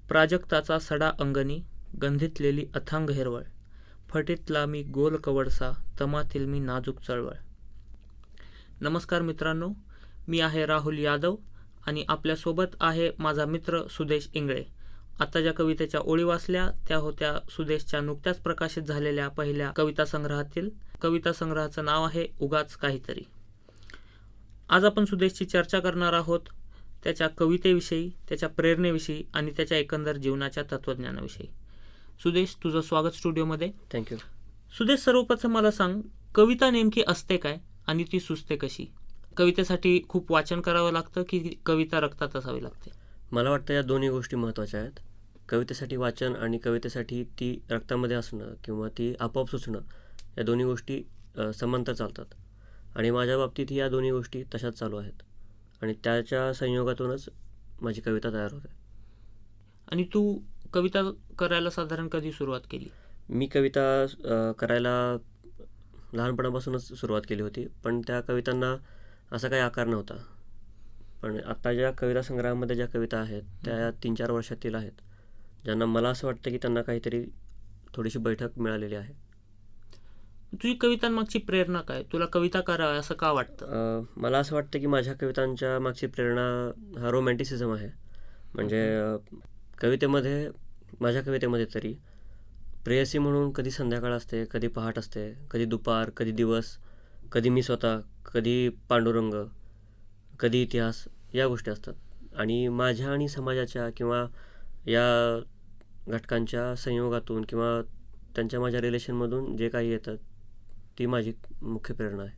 प्राजक्ताचा सडा अंगणी, गंधीतलेली अथांग हिरवळ, फटीतला मी गोल कवडसा, तमातील मी नाजूक चळवळ. नमस्कार मित्रांनो, मी आहे राहुल यादव आणि आपल्यासोबत आहे माझा मित्र सुदेश इंगळे. आता ज्या कवितेच्या ओळी वाचल्या त्या होत्या सुदेशच्या नुकत्याच प्रकाशित झालेल्या पहिल्या कविता संग्रहातील. कविता संग्रहाचं नाव आहे उगाच काहीतरी. आज आपण सुदेशची चर्चा करणार आहोत त्याच्या कवितेविषयी, त्याच्या प्रेरणेविषयी आणि त्याच्या एकंदर जीवनाच्या तत्त्वज्ञानाविषयी. सुदेश, तुझं स्वागत स्टुडिओमध्ये. थँक्यू. सुदेश, सर्वप्रथम मला सांग, कविता नेमकी असते काय आणि ती सुचते कशी? कवितेसाठी खूप वाचन करावं लागतं की कविता रक्तात असावी लागते? मला वाटतं या दोन्ही गोष्टी महत्त्वाच्या आहेत. कवितेसाठी वाचन आणि कवितेसाठी ती रक्तामध्ये असणं किंवा ती आपोआप सुचणं, या दोन्ही गोष्टी समांतर चालतात. आणि माझ्या बाबतीत या दोन्ही गोष्टी तशाच चालू आहेत आणि त्याच्या संयोगातूनच माझी कविता तयार होते. आणि तू कविता करायला साधारण कधी सुरुवात केली? मी कविता करायला लहानपणापासूनच सुरुवात केली होती, पण त्या कवितांना असा काही आकार नव्हता. पण आत्ता ज्या कविता संग्रहामध्ये ज्या कविता आहेत त्या 3-4 वर्षातील आहेत, ज्यांना मला असं वाटतं की त्यांना काहीतरी थोडीशी बैठक मिळालेली आहे. तुझी कवितांमागची प्रेरणा काय? तुला कविता करावी असं का वाटतं? मला असं वाटतं की माझ्या कवितांच्या मागची प्रेरणा हा रोमॅन्टिसिझम आहे. म्हणजे कवितेमध्ये, माझ्या कवितेमध्ये तरी प्रेयसी म्हणून कधी संध्याकाळ असते, कधी पहाट असते, कधी दुपार, कधी दिवस, कधी मी स्वतः, कधी पांडुरंग, कधी इतिहास, या गोष्टी असतात. आणि माझ्या आणि समाजाच्या किंवा या घटकांच्या संयोगातून किंवा त्यांच्या माझ्या रिलेशनमधून जे काही येतं ती माझी मुख्य प्रेरणा आहे.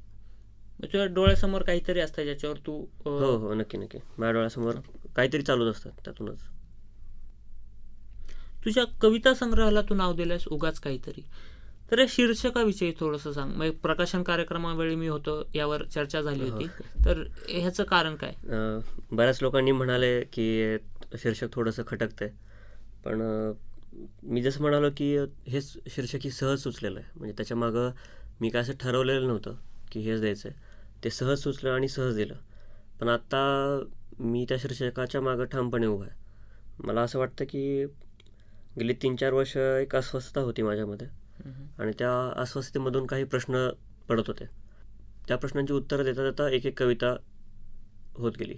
तुझ्या डोळ्यासमोर काहीतरी असतं ज्याच्यावर तू हो, नक्की. माझ्या डोळ्यासमोर काहीतरी चालूच असतात. त्यातूनच तुझ्या कविता संग्रहाला तू नाव दिलंयस उगाच काहीतरी. तर या शीर्षकाविषयी थोडंसं सांग. मग प्रकाशन कार्यक्रमावेळी मी होतो, यावर चर्चा झाली होती. तर ह्याचं कारण काय? बऱ्याच लोकांनी म्हणाले की शीर्षक थोडंसं खटकतंय, पण मी जसं म्हणालो की हे शीर्षक ही सहज सुचलेलं आहे. म्हणजे त्याच्यामागं मी काय असं ठरवलेलं नव्हतं की हेच द्यायचं आहे. ते सहज सुचलं आणि सहज दिलं. पण आत्ता मी त्या शीर्षकाच्या मागं ठामपणे उभा आहे. मला असं वाटतं की गेली 3-4 वर्ष एक अस्वस्थता होती माझ्यामध्ये आणि त्या अस्वस्थतेमधून काही प्रश्न पडत होते. त्या प्रश्नांची उत्तरं देता देता एक कविता होत गेली.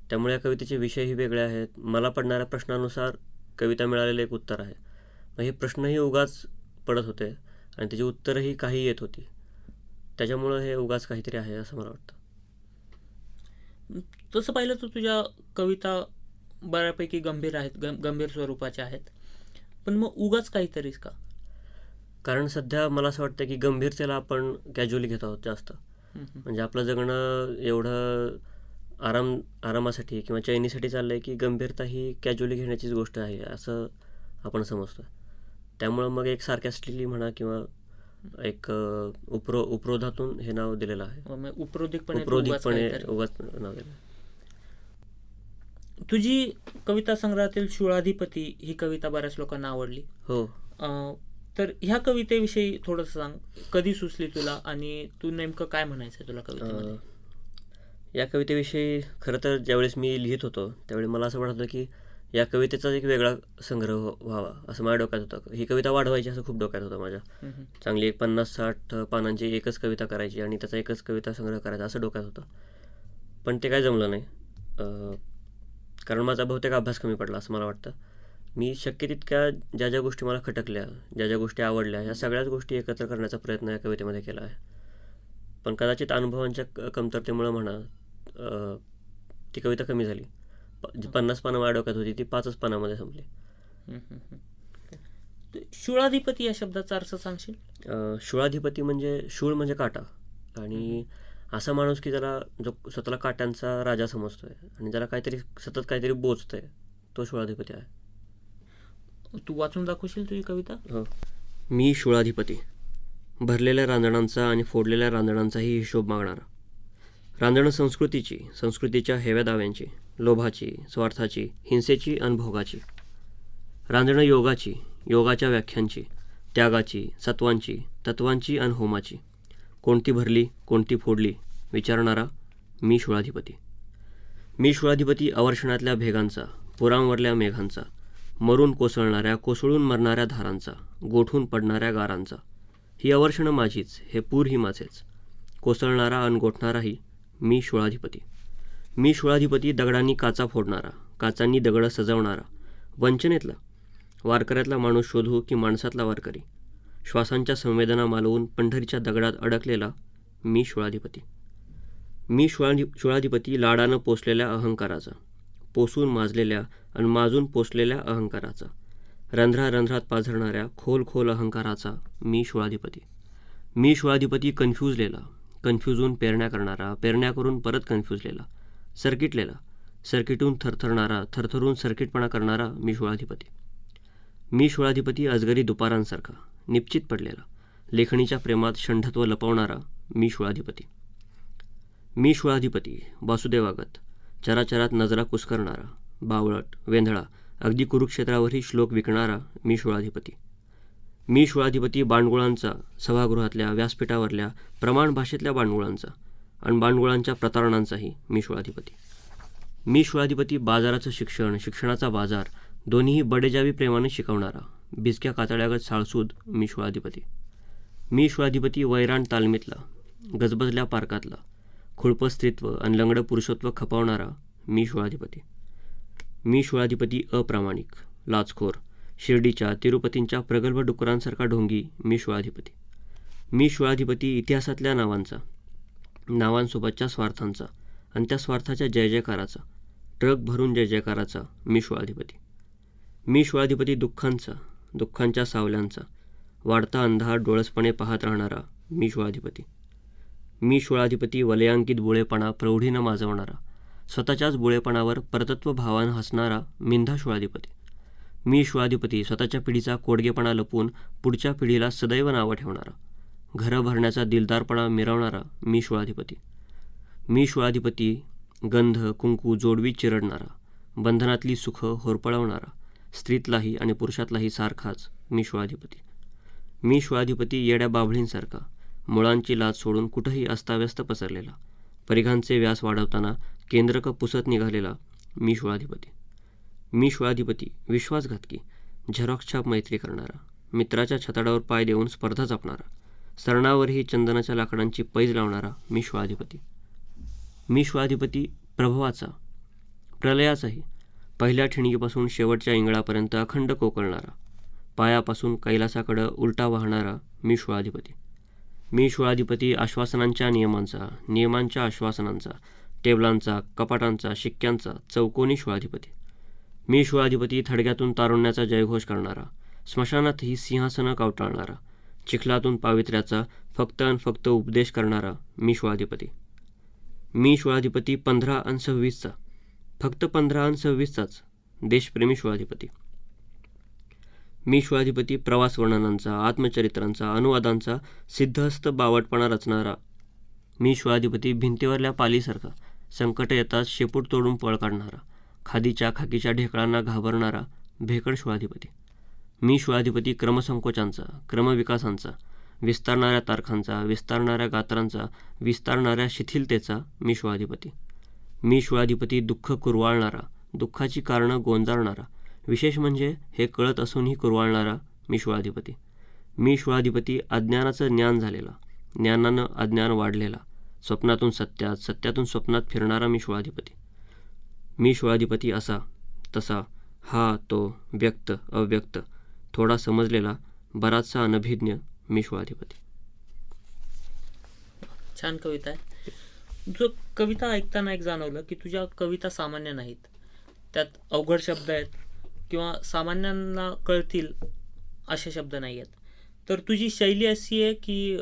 त्यामुळे या कवितेचे विषयही वेगळे आहेत. मला पडणाऱ्या प्रश्नानुसार कविता मिळालेलं एक उत्तर आहे. मग हे प्रश्नही उगाच पडत होते आणि त्याची उत्तरही काही येत होती. त्याच्यामुळं हे उगाच काहीतरी आहे असं मला वाटतं. तसं पाहिलं तर तुझ्या कविता बऱ्यापैकी गंभीर आहेत, गंभीर स्वरूपाच्या आहेत. पण मग उगाच काहीतरीच का? कारण सध्या मला असं वाटतं की गंभीरतेला आपण कॅज्युअली घेत आहोत जास्त. म्हणजे आपलं जगणं एवढं आरामासाठी किंवा चैनीसाठी चाललं आहे की गंभीरता ही कॅज्युअली घेण्याचीच गोष्ट आहे असं आपण समजतो. त्यामुळं मग एक सार्कॅस्टिकली म्हणा किंवा एक उपरोधातून हे नाव दिलेलं आहे. उपरोधिकपणे उगाच नाव दिलं. तुझी कविता संग्रहातील शूळाधिपती ही कविता बऱ्याच लोकांना आवडली. हो. तर ह्या कवितेविषयी थोडंसं सांग. कधी सुचली तुला आणि तू नेमकं काय म्हणायचं तुला कवितेमध्ये? या कवितेविषयी खरं तर ज्यावेळेस मी लिहित होतो त्यावेळी मला असं वाटत होतं की या कवितेचा एक वेगळा संग्रह व्हावा असं माझ्या डोक्यात होतं. ही कविता वाढवायची असं खूप डोक्यात होतं माझ्या. चांगली 50-60 पानांची एकच कविता करायची आणि त्याचा एकच कविता संग्रह करायचा असं डोक्यात होतं. पण ते काय जमलं नाही, कारण माझा बहुतेक अभ्यास कमी पडला असं मला वाटतं. मी शक्य तितक्या ज्या ज्या गोष्टी मला खटकल्या, ज्या ज्या गोष्टी आवडल्या, ह्या सगळ्याच गोष्टी एकत्र करण्याचा प्रयत्न या कवितेमध्ये केला आहे. पण कदाचित अनुभवांच्या कमतरतेमुळं म्हणा ती कविता कमी झाली. जी 50 पानं माझ्या डोक्यात होती ती 5च पानामध्ये संपली. शूळाधिपती या शब्दाचा अर्थ सांगशील? शूळाधिपती म्हणजे शूळ म्हणजे काटा आणि असा माणूस की ज्याला जो स्वतःला काट्यांचा राजा समजतोय आणि ज्याला सतत काहीतरी बोचतंय, तो शूळाधिपती आहे. तू वाचून दाखवशील तुझी कविता? हो. मी शूळाधिपती, भरलेल्या रांजणांचा आणि फोडलेल्या रांजणांचाही हिशोब मागणारा. रांजणं संस्कृतीच्या हेव्या दाव्यांची, लोभाची, स्वार्थाची, हिंसेची आणि भोगाची. रांजणं योगाच्या व्याख्यांची, त्यागाची, सत्वांची, तत्वांची आणि होमाची. कोणती भरली, कोणती फोडली विचारणारा मी शूळाधिपती. मी शूळाधिपती अवर्षणातल्या भेगांचा, पुरांवरल्या मेघांचा, मरून कोसळणाऱ्या कोसळून मरणाऱ्या धारांचा, गोठून पडणाऱ्या गारांचा. ही अवर्षणं माझीच, हे पूरही माझेच. कोसळणारा अन गोठणाराही मी शूळाधिपती. मी शूळाधिपती, दगडांनी काचा फोडणारा, काचांनी दगडं सजवणारा. वंचनेतला, वारकऱ्यातला माणूस शोधू की माणसातला वारकरी. श्वासांच्या संवेदना मालवून पंढरीच्या दगडात अडकलेला मी शूळाधिपती. मी शूळाधिपती, लाडानं पोसलेल्या अहंकाराचा, पोसून माजलेल्या आणि माजून पोसलेल्या अहंकाराचा, रंध्रारंध्रात पाझरणाऱ्या खोल खोल अहंकाराचा मी शूळाधिपती. मी शूळाधिपती, कन्फ्यूजलेला, कन्फ्यूजून पेरण्या करणारा, पेरण्या करून परत कन्फ्यूजलेला, सर्किटलेला, सर्किटून थरथरणारा, थरथरून सर्किटपणा करणारा मी शूळाधिपती. मी शूळाधिपती, अजगरी दुपारांसारखा, निश्चित पडलेला, लेखणीच्या प्रेमात षंढत्व लपवणारा मी शूळाधिपती. मी शूळाधिपती, वासुदेवागत, चराचरात नजरा कुस्करणारा, बावळट, वेंधळा, अगदी कुरुक्षेत्रावरही श्लोक विकणारा मी शूळाधिपती. मी शूळाधिपती, बांडगुळांचा, सभागृहातल्या, व्यासपीठावरल्या, प्रमाण भाषेतल्या बांडगुळांचा आणि बांडगुळांच्या प्रतारणांचाही मी शूळाधिपती. मी शूळाधिपती, बाजाराचं शिक्षण, शिक्षणाचा बाजार दोन्हीही बडेजावी प्रेमाने शिकवणारा, भिजक्या कातड्यागत साळसूद मी शूळाधिपती. मी शूळाधिपती, वैराण तालमीतला, गजबजल्या पार्कातला, खुळपं स्त्रीत्व आणि लंगडं पुरुषत्व खपवणारा मी शूळाधिपती. मी शूळाधिपती, अप्रामाणिक, लाचखोर, शिर्डीच्या, तिरुपतींच्या प्रगल्भ डुकरांसारखा ढोंगी मी शूळाधिपती. मी शूळाधिपती, इतिहासातल्या नावांचा, नावांसोबतच्या स्वार्थांचा आणि त्या स्वार्थाच्या जय जयकाराचा, ट्रक भरून जय जयकाराचा मी शूळाधिपती. मी शूळाधिपती, दुःखांचा, दुःखांच्या सावल्यांचा, वाढता अंधार डोळसपणे पाहत राहणारा मी शूळाधिपती. मी शूळाधिपती, वलयांकित बुळेपणा प्रौढीनं माजवणारा, स्वतःच्याच बुळेपणावर परतत्व भावानं हसणारा मिंधा शूळाधिपती. मी शूळाधिपती, स्वतःच्या पिढीचा कोडगेपणा लपवून पुढच्या पिढीला सदैव नावं ठेवणारा, घरं भरण्याचा दिलदारपणा मिरवणारा मी शूळाधिपती. मी शूळाधिपती, गंध कुंकू जोडवी चिरडणारा, बंधनातली सुखं होरपळवणारा, स्त्रीतलाही आणि पुरुषातलाही सारखाच मी शूळाधिपती. मी शूळाधिपती, येड्या बाभळींसारखा, मुळांची लाज सोडून कुठंही अस्ताव्यस्त पसरलेला, परिघांचे व्यास वाढवताना केंद्रक पुसत निघालेला मी शूळाधिपती. मी शूळाधिपती, विश्वासघातकी, झेरॉक्स छाप मैत्री करणारा, मित्राच्या छताडावर पाय देऊन स्पर्धा जपणारा, सरणावरही चंदनाच्या लाकडांची पैज लावणारा मी शूळाधिपती. मी शूळाधिपती, प्रभवाचा, प्रलयाचाही, पहिल्या ठिणगीपासून शेवटच्या इंगळापर्यंत अखंड कोकळणारा, पायापासून कैलासाकडं उलटा वाहणारा मी शूळाधिपती. मी शूळाधिपती, आश्वासनांच्या नियमांचा, नियमांच्या आश्वासनांचा, टेबलांचा, कपाटांचा, शिक्क्यांचा चौकोनी शूळाधिपती. मी शूळाधिपती, थडग्यातून तारुण्याचा जयघोष करणारा, स्मशानातही सिंहासनं कवटाळणारा, चिखलातून पावित्र्याचा फक्त आणि फक्त उपदेश करणारा मी शूळाधिपती. मी शूळाधिपती, 15 आणि 26चा, फक्त 15 आणि 26चाच देशप्रेमी शूळाधिपती. मी शूळाधिपती, प्रवास वर्णनांचा, आत्मचरित्रांचा, अनुवादांचा सिद्धहस्त बावटपणा रचणारा मी शूळाधिपती. भिंतीवरल्या पालीसारखा संकट येताच शेपूट तोडून पळ काढणारा, खादीच्या खाकीच्या ढेकळांना घाबरणारा भेकड शूळाधिपती. मी शूळाधिपती, क्रमसंकोचांचा, क्रमविकासांचा, विस्तारणाऱ्या तारखांचा, विस्तारणाऱ्या गात्रांचा, विस्तारणाऱ्या शिथिलतेचा मी शूळाधिपती. मी शूळाधिपती, दुःख कुरवाळणारा, दुःखाची कारणं गोंजारणारा, विशेष म्हणजे हे कळत असूनही कुरवाळणारा मी शूळाधिपती. मी शूळाधिपती, अज्ञानाचं ज्ञान झालेला, ज्ञानानं अज्ञान वाढलेला, स्वप्नातून सत्यात, सत्यातून स्वप्नात फिरणारा मी शूळाधिपती. मी शूळाधिपती, असा तसा, हा तो, व्यक्त अव्यक्त, थोडा समजलेला, बराचसा अनभिज्ञ मी शूळाधिपती. छान कविता आहे. जो कविता ऐकताना एक जाणवलं की तुझ्या कविता सामान्य नाहीत, त्यात अवघड शब्द आहेत किंवा सामान्यांना कळतील असे शब्द नाही आहेत. तर तुझी शैली अशी आहे की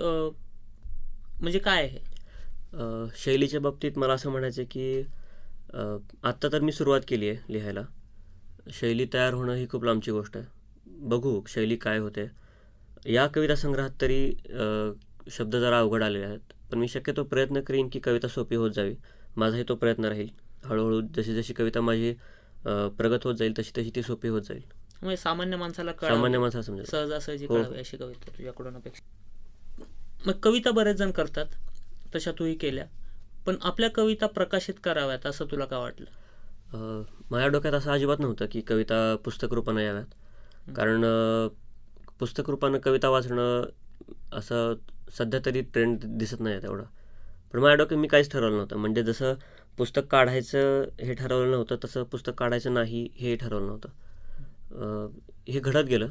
म्हणजे काय आहे? शैलीच्या बाबतीत मला असं म्हणायचं आहे की आत्ता तर मी सुरुवात केली आहे लिहायला. शैली तयार होणं ही खूप लांबची गोष्ट आहे. बघू शैली काय होते. या कविता संग्रहात तरी शब्द जरा अवघड आलेले आहेत, पण मी शक्यतो प्रयत्न करीन की कविता सोपी होत जावी. माझाही तो प्रयत्न राहील. हळूहळू जशी कविता माझी प्रगत होत जाईल तशी ती सोपी होत जाईल. म्हणजे सामान्य माणसाला माणसाला समजेल, सहजासहजी कळावी अशी कविता तुझ्याकडून अपेक्षा. मग कविता बरेच जण करतात, तशा तूही केल्या, पण आपल्या कविता प्रकाशित कराव्यात असं तुला काय वाटलं? माझ्या डोक्यात असं अजिबात नव्हतं की कविता पुस्तक रूपानं याव्यात. कारण पुस्तक रूपानं कविता वाचणं असं सध्या तरी ट्रेंड दिसत नाही आहे तेवढा. पण माझ्या डोक्यात मी काहीच ठरवलं नव्हतं. म्हणजे जसं पुस्तक काढायचं हे ठरवलं नव्हतं, तसं पुस्तक काढायचं नाही हे ठरवलं नव्हतं. हे घडत गेलं.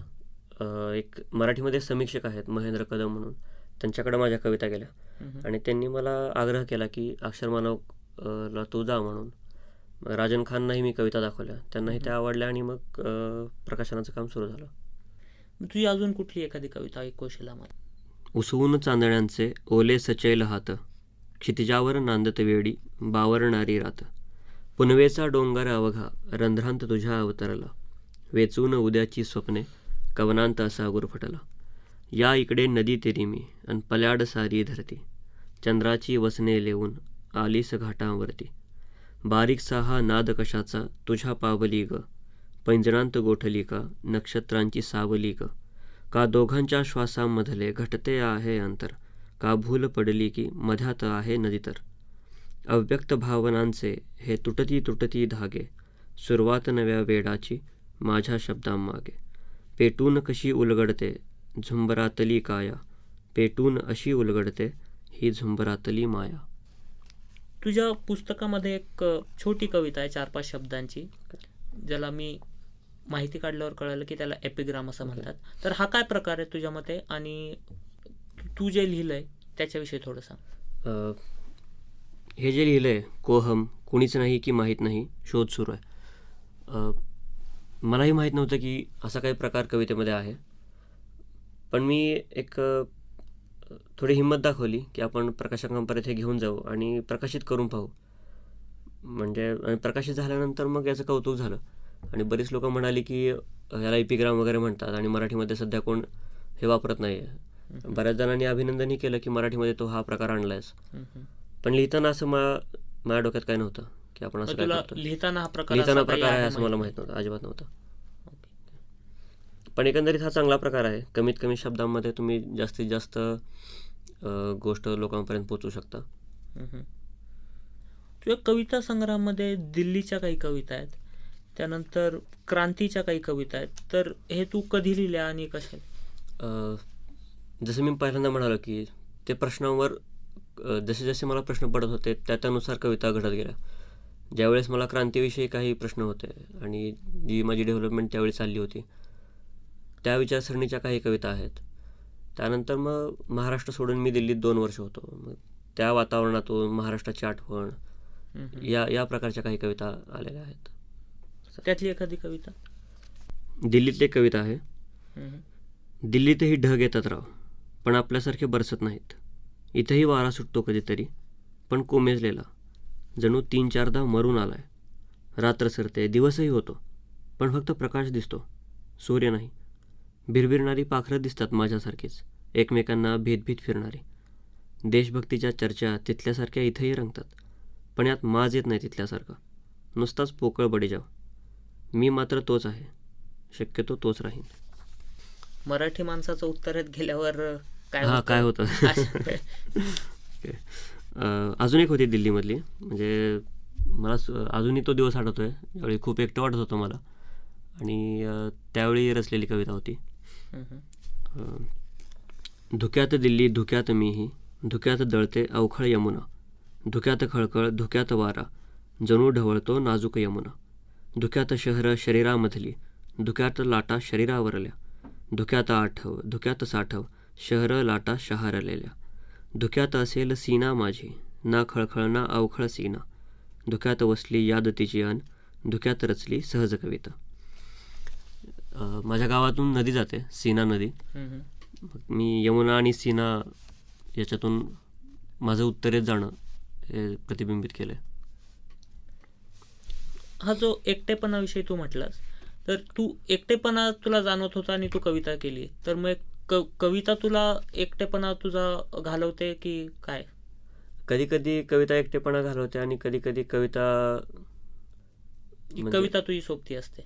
एक मराठीमध्ये समीक्षक आहेत महेंद्र कदम म्हणून, त्यांच्याकडे माझ्या कविता गेल्या आणि त्यांनी मला आग्रह केला की अक्षरमानव ला तू जा म्हणून. मग राजन खाननाही मी कविता दाखवल्या, त्यांनाही त्या आवडल्या आणि मग प्रकाशनाचं काम सुरू झालं. तुझी अजून कुठली एखादी कविता ऐकवशील आम्हाला? उसवून चांदण्यांचे ओले सचैल हात, क्षितिजावर नांदत वेळी बावरणारी रात. पुनवेचा डोंगर अवघा रंध्रांत तुझ्या अवतरला, वेचून उद्याची स्वप्ने कवनांत असा गुरफटला. या इकडे नदी तेरी मी अन पल्याड सारी धरती, चंद्राची वसने लेवून आलीस घाटावरती. बारीक साहा नाद कशाचा तुझ्या पावली ग, पैंजणांत गोठली का नक्षत्रांची सावली ग. का दोघांच्या श्वासांमधले घटते आहे अंतर, का भूल पडली की मध्यात आहे नदी तर. अव्यक्त भावनांचे हे तुटती तुटती धागे, सुरुवात नव्या वेडाची माझ्या शब्दांमागे. पेटून कशी उलगडते झुंबरातली काया, पेटून अशी उलगडते ही झुंबरातली माया. तुझ्या पुस्तकामध्ये एक छोटी कविता आहे 4-5 शब्दांची, ज्याला मी माहिती काढल्यावर कळलं की त्याला एपिग्राम असं म्हणतात. तर हा काय प्रकार आहे तुझ्या मते, आणि तू जे लिहिलंय त्याच्याविषयी थोडं सांग. हे जे लिहिलं आहे कोहम, कुणीच नाही की माहीत नाही, शोध सुरू आहे. मलाही माहीत नव्हतं की असा काही प्रकार कवितेमध्ये आहे. पण मी एक थोडी हिंमत दाखवली की आपण प्रकाशकांपर्यंत हे घेऊन जाऊ आणि प्रकाशित करून पाहू. म्हणजे प्रकाशित झाल्यानंतर मग याचं कौतुक झालं आणि बरीच लोकं म्हणाली की याला एपिग्राम वगैरे म्हणतात आणि मराठीमध्ये सध्या कोण हे वापरत नाही आहे. बऱ्याच जणांनी अभिनंदनही केलं की मराठीमध्ये तो हा प्रकार आणलायस. पण लिहिताना असं माझ्या डोक्यात काय नव्हतं की आपण असं काय करतो. लिहिताना प्रकार आहे असं मला माहीत नव्हतं, अजिबात नव्हतं. पण एकंदरीत हा चांगला प्रकार आहे. कमीत कमी शब्दांमध्ये तुम्ही जास्तीत जास्त गोष्ट लोकांपर्यंत पोहोचू शकता. तुझ्या कविता संग्रहामध्ये दिल्लीच्या काही कविता आहेत, त्यानंतर क्रांतीच्या काही कविता आहेत. तर हे तू कधी लिहिल्या आणि कशा? जसं मी पहिल्यांदा म्हणालो की ते प्रश्नांवर जसे जसे मला प्रश्न पडत होते त्यानुसार कविता घडत गेल्या. ज्यावेळेस मला क्रांतीविषयी काही प्रश्न होते आणि जी माझी डेव्हलपमेंट त्यावेळी चालली होती, त्या विचारसरणीच्या काही कविता आहेत. त्यानंतर मग महाराष्ट्र सोडून मी दिल्लीत 2 वर्ष होतो. मग त्या वातावरणातून महाराष्ट्राची आठवण या प्रकारच्या काही कविता आलेल्या आहेत. त्यातली एखादी कविता? दिल्लीतली एक कविता आहे. दिल्लीतही ढग येतात राव, पण आपल्यासारखे बरसत नाहीत. इथंही वारा सुटतो कधीतरी, पण कोमेजलेला, जणू 3-4दा मरून आलाय. रात्र सरते, दिवसही होतो, पण फक्त प्रकाश दिसतो, सूर्य नाही. भिरभिरणारी पाखरं दिसतात माझ्यासारखीच, एकमेकांना भीत फिरणारी. देशभक्तीच्या चर्चा तिथल्यासारख्या इथंही रंगतात, पण यात माज येत नाही तिथल्यासारखा, नुसताच पोकळ बडीजाव. मी मात्र तोच आहे, शक्यतो तोच राहीन. मराठी माणसाचं उत्तरेत गेल्यावर काय होतं. अजून एक होती दिल्लीमधली, म्हणजे मला अजूनही तो दिवस आठवतोय, ज्यावेळी खूप एकटं वाटत होतं मला आणि त्यावेळी रचलेली कविता होती. धुक्यात दिल्ली धुक्यात मीही, धुक्यात दळते अवखळ यमुना. धुक्यात खळखळ धुक्यात वारा, जणू ढवळतो नाजूक यमुना. धुक्यात शहरं शरीरामधली, धुक्यात लाटा शरीरावरल्या. धुक्यात आठव धुक्यात साठव, शहरं लाटा शहारलेल्या. धुक्यात असेल सीना माझी, ना खळखळ ना अवखळ सीना. धुक्यात वसली याद तिची अन, धुक्यात रचली सहज कविता. माझ्या गावातून नदी जाते, सीना नदी. मी यमुना आणि सीना याच्यातून माझं उत्तरेत जाणं हे प्रतिबिंबित केलं. हा जो एकटेपणाविषयी तू म्हटलास, तर तू एकटेपणा तुला जाणवत होता आणि तू कविता केली, तर मग कविता तुला एकटेपणा तुझा घालवते की काय? कधी कधी कविता एकटेपणा घालवते आणि कधी कधी कविता तुझी सोबती असते.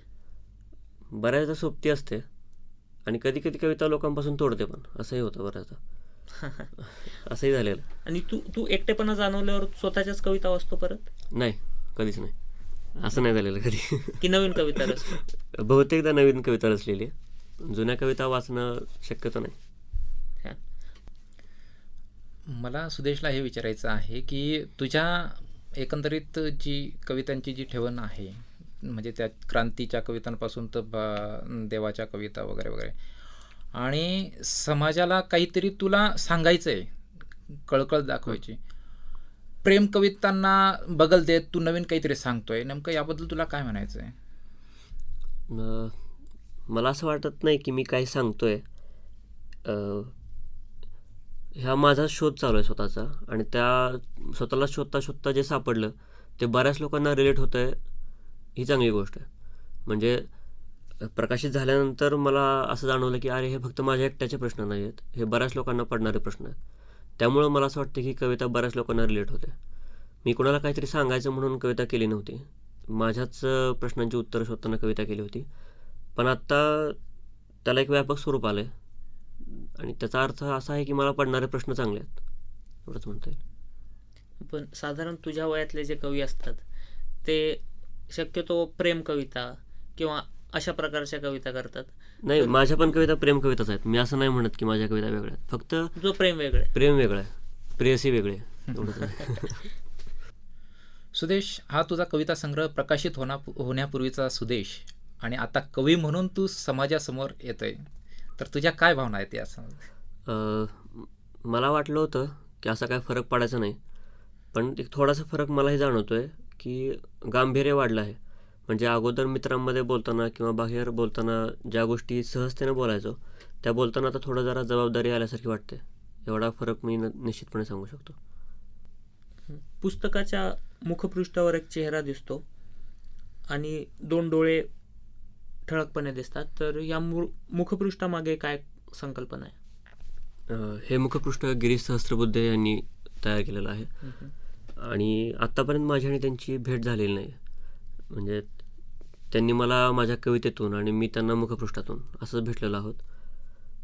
बऱ्याचदा सोबती असते आणि कधी कधी कविता लोकांपासून तोडते पण, असंही होतं बऱ्याचदा. असंही झालेलं. आणि तू एकटेपणा जाणवल्यावर स्वतःच्याच कविता वाचतो परत? नाही, कधीच नाही. असं नाही झालेलं कधी. की नवीन कविता रचली? बहुतेकदा नवीन कविता रचलेली आहे, जुन्या कविता वाचणं शक्यतो नाही. छान. मला सुदेशला हे विचारायचं आहे की तुझ्या एकंदरीत जी कवितांची जी ठेवण आहे, म्हणजे त्या क्रांतीच्या कवितांपासून तर देवाच्या कविता वगैरे वगैरे, आणि समाजाला काहीतरी तुला सांगायचं आहे, कळकळ दाखवायची. प्रेम कवितांना बगल देत तू नवीन काहीतरी सांगतोय, नेमकं याबद्दल तुला काय म्हणायचं आहे? अं, मला असं वाटत नाही की मी काही सांगतोय. ह्या माझा शोध चालू आहे स्वतःचा, आणि त्या स्वतःला शोधता शोधता जे सापडलं ते बऱ्याच लोकांना रिलेट होतं आहे, ही चांगली गोष्ट आहे. म्हणजे प्रकाशित झाल्यानंतर मला असं जाणवलं की अरे, हे फक्त माझ्या एकट्याचे प्रश्न नाही आहेत, हे बऱ्याच लोकांना पडणारे प्रश्न आहेत. त्यामुळं मला असं वाटतं की कविता बऱ्याच लोकांना रिलेट होते. मी कोणाला काहीतरी सांगायचं म्हणून कविता केली नव्हती, माझ्याच प्रश्नांची उत्तरं शोधताना कविता केली होती. पण आत्ता त्याला एक व्यापक स्वरूप आलं आहे, आणि त्याचा अर्थ असा आहे की मला पडणारे प्रश्न चांगले आहेत, एवढंच म्हणता येईल. पण साधारण तुझ्या वयातले जे कवी असतात ते शक्यतो प्रेम कविता किंवा अशा प्रकारच्या कविता करतात. नाही, माझ्या पण कविता प्रेम कविताच आहेत. मी असं नाही म्हणत की माझ्या कविता वेगळ्या आहेत, फक्त जो प्रेम वेगळे. प्रेम वेगळं आहे, प्रेयसी वेगळे आहे, एवढंच आहे. सुदेश, हा तुझा कविता संग्रह प्रकाशित होण्यापूर्वीचा सुदेश, आणि आता कवी म्हणून तू समाजासमोर येतोय, तर तुझ्या काय भावना आहेत या? मला वाटलं होतं की असा काय फरक पडायचा नाही, पण एक थोडासा फरक मलाही जाणवतो आहे की गांभीर्य वाढलं आहे. म्हणजे अगोदर मित्रांमध्ये बोलताना किंवा बाहेर बोलताना ज्या गोष्टी सहजतेने बोलायचो, त्या बोलताना आता थोडं जरा जबाबदारी आल्यासारखी वाटते. एवढा फरक मी निश्चितपणे सांगू शकतो. पुस्तकाच्या मुखपृष्ठावर एक चेहरा दिसतो आणि 2 डोळे ठळकपणे दिसतात, तर या मुखपृष्ठामागे काय संकल्पना आहे? हे मुखपृष्ठ गिरीश सहस्त्रबुद्धे यांनी तयार केलेलं आहे, आणि आत्तापर्यंत माझी आणि त्यांची भेट झालेली नाही. म्हणजे त्यांनी मला माझ्या कवितेतून आणि मी त्यांना मुखपृष्ठातून असंच भेटलेलो आहोत.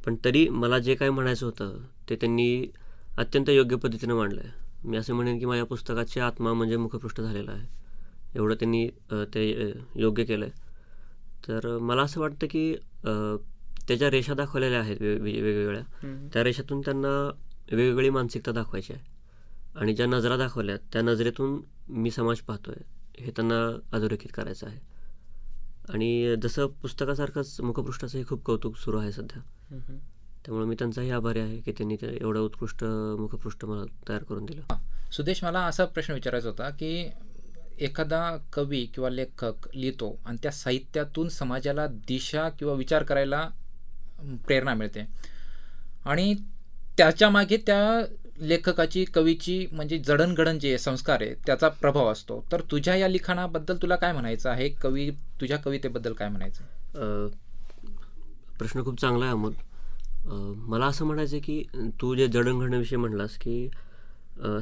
पण तरी मला जे काय म्हणायचं होतं ते त्यांनी अत्यंत योग्य पद्धतीनं मांडलं आहे. मी असं म्हणेन की माझ्या पुस्तकाची आत्मा म्हणजे मुखपृष्ठ झालेला आहे, एवढं त्यांनी ते योग्य केलं आहे. तर मला असं वाटतं की त्याच्या रेषा दाखवलेल्या आहेत वेगवेगळ्या, त्या रेषातून त्यांना वेगवेगळी मानसिकता दाखवायची आहे, आणि ज्या नजरा दाखवल्यात त्या नजरेतून मी समाज पाहतोय हे त्यांना अधोरेखित करायचं आहे. आणि जसं पुस्तकासारखंच मुखपृष्ठाचंही खूप कौतुक सुरू आहे सध्या, त्यामुळे मी त्यांचाही आभारी आहे की त्यांनी ते एवढं उत्कृष्ट मुखपृष्ठ मला तयार करून दिलं. सुदेश, मला असा प्रश्न विचारायचा होता की एखादा कवी किंवा लेखक लिहितो आणि त्या साहित्यातून समाजाला दिशा किंवा विचार करायला प्रेरणा मिळते, आणि त्याच्या मागे त्या लेखकाची, कवीची म्हणजे जडणघडण जे संस्कार आहे त्याचा प्रभाव असतो. तर तुझ्या या लिखाणाबद्दल तुला काय म्हणायचं आहे? तुझ्या कवितेबद्दल काय म्हणायचं? प्रश्न खूप चांगला आहे अमोल. मला असं म्हणायचं की तू जे जडणघडणविषयी म्हणलास की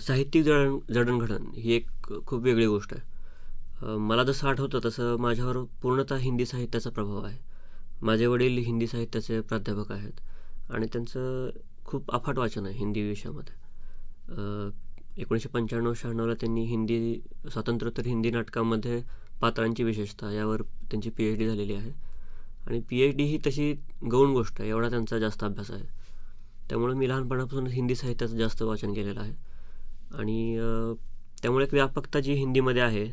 साहित्यिक जडणघडण ही एक खूप वेगळी गोष्ट आहे. मला जसं आठवतं तसं माझ्यावर पूर्णतः हिंदी साहित्याचा प्रभाव आहे. माझे वडील हिंदी साहित्याचे प्राध्यापक आहेत, आणि त्यांचं खूप अफाट वाचन आहे हिंदी विषयामध्ये. 1995-96ला त्यांनी स्वातंत्र्योत्तर हिंदी नाटकामध्ये पात्रांची विशेषता यावर त्यांची PhD झालेली आहे, आणि PhD ही तशी गौण गोष्ट आहे, एवढा त्यांचा जास्त अभ्यास आहे. त्यामुळे मी लहानपणापासून हिंदी साहित्याचं जास्त वाचन केलेलं आहे, आणि त्यामुळे एक व्यापकता जी हिंदीमध्ये आहे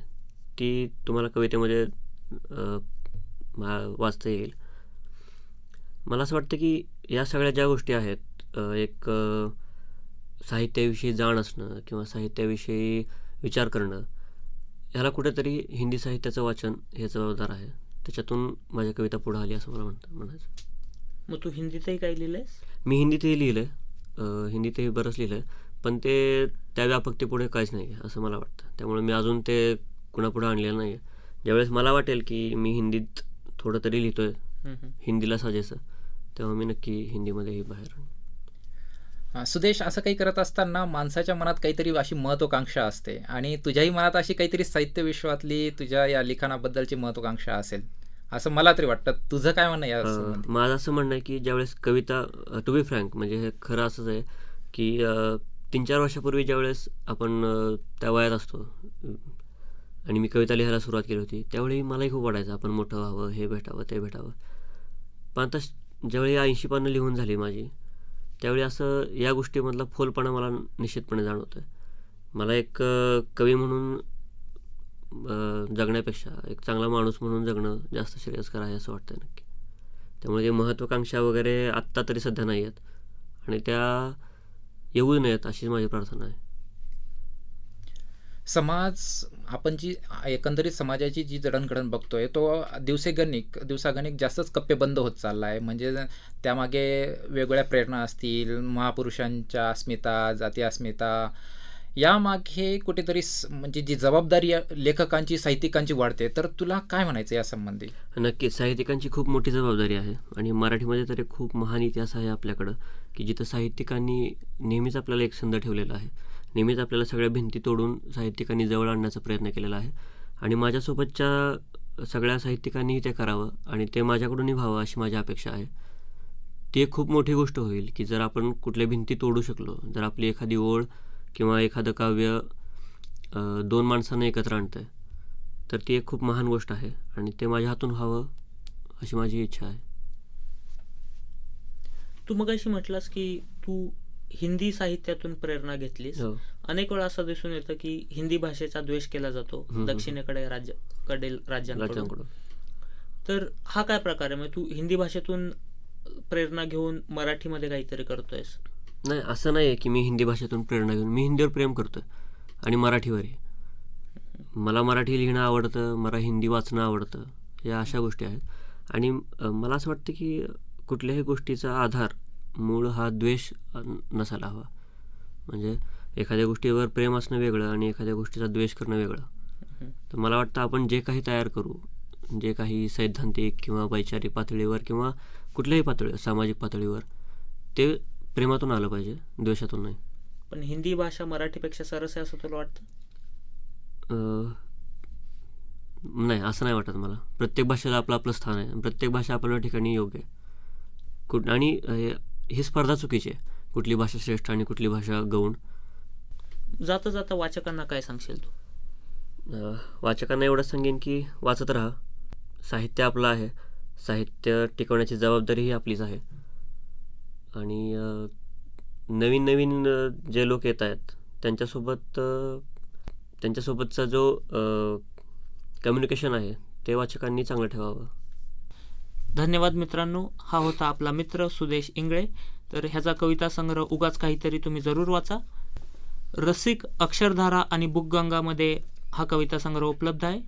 ती तुम्हाला कवितेमध्ये वाचता येईल. मला असं वाटतं की या सगळ्या ज्या गोष्टी आहेत, एक साहित्याविषयी जाण असणं किंवा साहित्याविषयी विचार करणं, ह्याला कुठेतरी हिंदी साहित्याचं वाचन हे जबाबदार आहे. त्याच्यातून माझ्या कविता पुढं आली असं मला म्हणायचं. मग तू हिंदीतही काही लिहिलंयस? मी हिंदीतही लिहिलं आहे, हिंदीतही बरंच लिहिलं आहे, पण ते त्या व्यापकतेपुढे काहीच नाही आहे असं मला वाटतं. त्यामुळे मी अजून ते कुणापुढं आणलेलं नाही आहे. ज्यावेळेस मला वाटेल की मी हिंदीत थोडं तरी लिहितो आहे, हिंदीला साजेसं, तेव्हा मी नक्की हिंदीमध्येही बाहेर. सुदेश, असं काही करत असताना माणसाच्या मनात काहीतरी अशी महत्त्वाकांक्षा असते, आणि तुझ्याही मनात अशी काहीतरी साहित्य विश्वातली तुझ्या या लिखाणाबद्दलची महत्त्वाकांक्षा असेल असं मला तरी वाटतं. तुझं काय म्हणणं या? माझं असं म्हणणं आहे की ज्यावेळेस कविता, टू बी फ्रँक, म्हणजे हे खरं असंच आहे की 3-4 वर्षापूर्वी ज्यावेळेस आपण त्या वयात असतो, आणि मी कविता लिहायला सुरुवात केली होती, त्यावेळी मलाही खूप वाटायचं आपण मोठं व्हावं, हे भेटावं, ते भेटावं. पण आता ज्यावेळी 80 पानं लिहून झाली माझी, त्यावेळी असं या गोष्टीमधला फोलपणा मला निश्चितपणे जाणवतो आहे. मला एक कवी म्हणून जगण्यापेक्षा एक चांगला माणूस म्हणून जगणं जास्त श्रेयस्कर आहे असं वाटतं नक्की. त्यामुळे ते महत्त्वाकांक्षा वगैरे आत्ता तरी सध्या नाही आहेत आणि त्या येऊ नयेत अशी माझी प्रार्थना आहे. समाज, आपण जी एकंदरीत समाजाची जी जडणघडण बघतोय, तो दिवसागणिक जास्तच कप्पेबंद होत चालला आहे. म्हणजे त्यामागे वेगवेगळ्या प्रेरणा असतील, महापुरुषांच्या अस्मिता, जाती अस्मिता, यामागे कुठेतरी म्हणजे जी जबाबदारी लेखकांची, साहित्यिकांची वाढते. तर तुला काय म्हणायचं यासंबंधी? नक्कीच साहित्यिकांची खूप मोठी जबाबदारी आहे आणि मराठीमध्ये तर एक खूप महान इतिहास आहे आपल्याकडं, की जिथं साहित्यिकांनी नेहमीच आपल्याला एक संध ठेवलेला आहे. नेहमीच आपल्याला सगळ्या भिंती तोडून साहित्यिकांनी जवळ आणण्याचा प्रयत्न केलेला आहे आणि माझ्यासोबतच्या सगळ्या साहित्यिकांनीही ते करावं आणि ते माझ्याकडूनही व्हावं अशी माझी अपेक्षा आहे. ती एक खूप मोठी गोष्ट होईल की जर आपण कुठल्या भिंती तोडू शकलो, जर आपली एखादी ओळ किंवा एखादं काव्य 2 माणसांना एकत्र आणतं आहे, तर ती एक खूप महान गोष्ट आहे आणि ते माझ्या हातून व्हावं अशी माझी इच्छा आहे. तू मगाशी म्हटलास की तू हिंदी साहित्यातून प्रेरणा घेतलीस. हो. अनेक वेळा असं दिसून येतं की हिंदी भाषेचा द्वेष केला जातो दक्षिणेकडे राज्यांकडून. राज्यांकडून तर हा काय प्रकार आहे? म्हणजे तू हिंदी भाषेतून प्रेरणा घेऊन मराठीमध्ये काहीतरी करतोयस? नाही, असं नाही आहे की मी हिंदी भाषेतून प्रेरणा घेऊन, मी हिंदीवर प्रेम करतो आणि मराठीवरही. मला मराठी लिहिणं आवडतं, मला हिंदी वाचणं आवडतं, या अशा गोष्टी आहेत. आणि मला असं वाटतं की कुठल्याही गोष्टीचा आधार, मूळ हा द्वेष नसायला हवा. म्हणजे एखाद्या गोष्टीवर प्रेम असणं वेगळं आणि एखाद्या गोष्टीचा द्वेष करणं वेगळं. तर मला वाटतं आपण जे काही तयार करू, जे काही सैद्धांतिक किंवा वैचारिक पातळीवर किंवा कुठल्याही पातळीवर, सामाजिक पातळीवर, ते प्रेमातून आलं पाहिजे, द्वेषातून नाही. पण हिंदी भाषा मराठीपेक्षा सरस आहे असं तुला वाटतं? नाही, असं नाही वाटत मला. प्रत्येक भाषेला आपलं आपलं स्थान आहे आणि प्रत्येक भाषा आपल्या ठिकाणी योग्य आहे. आणि ही स्पर्धा चुकीची आहे, कुठली भाषा श्रेष्ठ आणि कुठली भाषा गौण. जाता जाता वाचकांना काय सांगशील तू? वाचकांना एवढंच सांगेन की वाचत राहा. साहित्य आपलं आहे, साहित्य टिकवण्याची जबाबदारी ही आपलीच आहे. आणि नवीन नवीन जे लोक येत आहेत त्यांच्यासोबतचा जो कम्युनिकेशन आहे ते वाचकांनी चांगलं ठेवावं. धन्यवाद मित्रांनो. हा होता आपला मित्र सुदेश इंगळे. तर ह्याचा कविता संग्रह उगाच काहीतरी तुम्ही जरूर वाचा. रसिक, अक्षरधारा आणि बुकगंगामध्ये हा कविता संग्रह उपलब्ध आहे.